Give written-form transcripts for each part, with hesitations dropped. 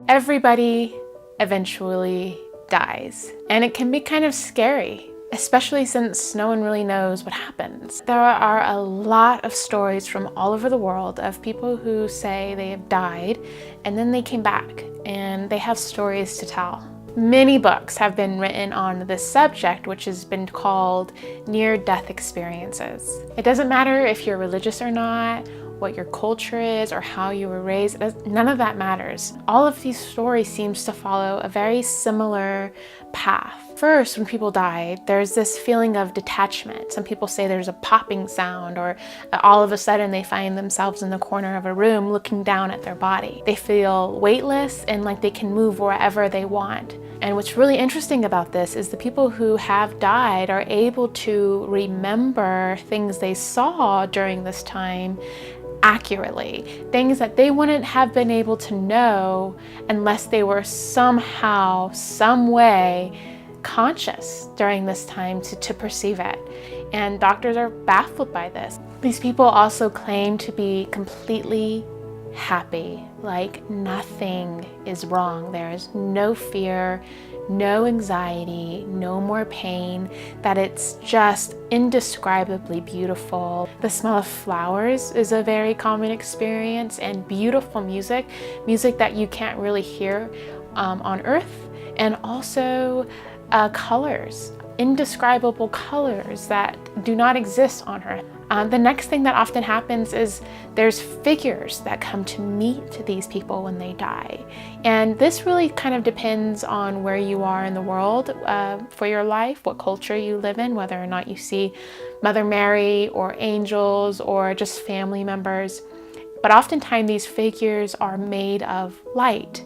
Everybody eventually dies, and it can be kind of scary, especially since no one really knows what happens. There are a lot of stories from all over the world of people who say they have died and then they came back and they have stories to tell. Many books have been written on this subject, which has been called near-death experiences. It doesn't matter if you're religious or not, what your culture is, or how you were raised. None of that matters. All of these stories seems to follow a very similar path. First, when people die, there's this feeling of detachment. Some people say there's a popping sound, or all of a sudden they find themselves in the corner of a room looking down at their body. They feel weightless and like they can move wherever they want. And what's really interesting about this is the people who have died are able to remember things they saw during this time accurately, things that they wouldn't have been able to know unless they were somehow, some way conscious during this time to perceive it. And doctors are baffled by this. These people also claim to be completely happy, like nothing is wrong. There is no fear, no anxiety, no more pain, that it's just indescribably beautiful. The smell of flowers is a very common experience, and beautiful music that you can't really hear on Earth, and also colors, indescribable colors that do not exist on Earth. The next thing that often happens is there's figures that come to meet these people when they die. And this really kind of depends on where you are in the world for your life, what culture you live in, whether or not you see Mother Mary or angels or just family members. But oftentimes these figures are made of light.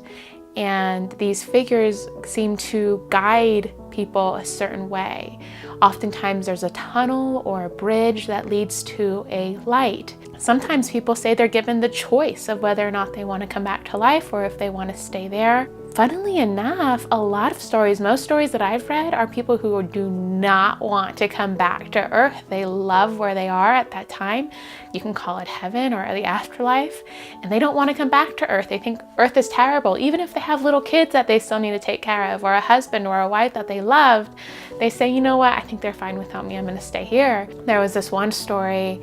And these figures seem to guide people a certain way. Oftentimes there's a tunnel or a bridge that leads to a light. Sometimes people say they're given the choice of whether or not they want to come back to life or if they want to stay there. Funnily enough, a lot of stories, most stories that I've read, are people who do not want to come back to Earth. They love where they are at that time. You can call it heaven or the afterlife, and they don't want to come back to Earth. They think Earth is terrible. Even if they have little kids that they still need to take care of, or a husband or a wife that they loved, they say, you know what, I think they're fine without me. I'm going to stay here. There was this one story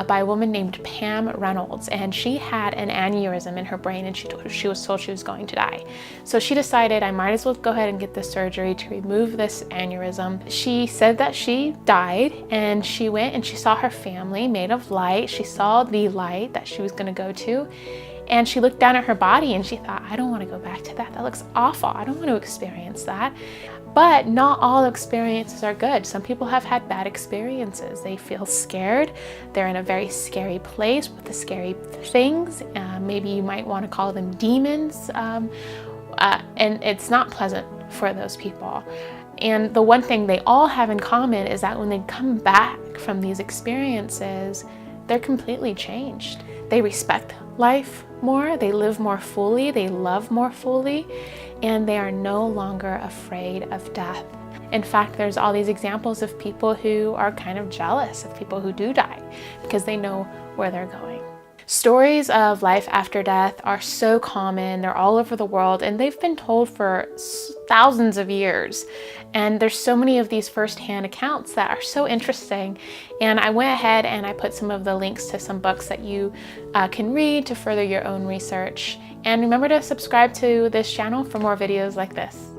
by a woman named Pam Reynolds, and she had an aneurysm in her brain, and she was told she was going to die. So she decided, I might as well go ahead and get this surgery to remove this aneurysm. She said that she died, and she went and she saw her family made of light. She saw the light that she was going to go to, and she looked down at her body and she thought, I don't want to go back to that. That looks awful. I don't want to experience that. But not all experiences are good. Some people have had bad experiences. They feel scared. They're in a very scary place with the scary things. Maybe you might want to call them demons. And it's not pleasant for those people. And the one thing they all have in common is that when they come back from these experiences, they're completely changed. They respect life more, they live more fully, they love more fully, and they are no longer afraid of death. In fact, there's all these examples of people who are kind of jealous of people who do die because they know where they're going. Stories of life after death are so common. They're all over the world, and they've been told for thousands of years. And there's so many of these first-hand accounts that are so interesting. And I went ahead and I put some of the links to some books that you can read to further your own research. And remember to subscribe to this channel for more videos like this.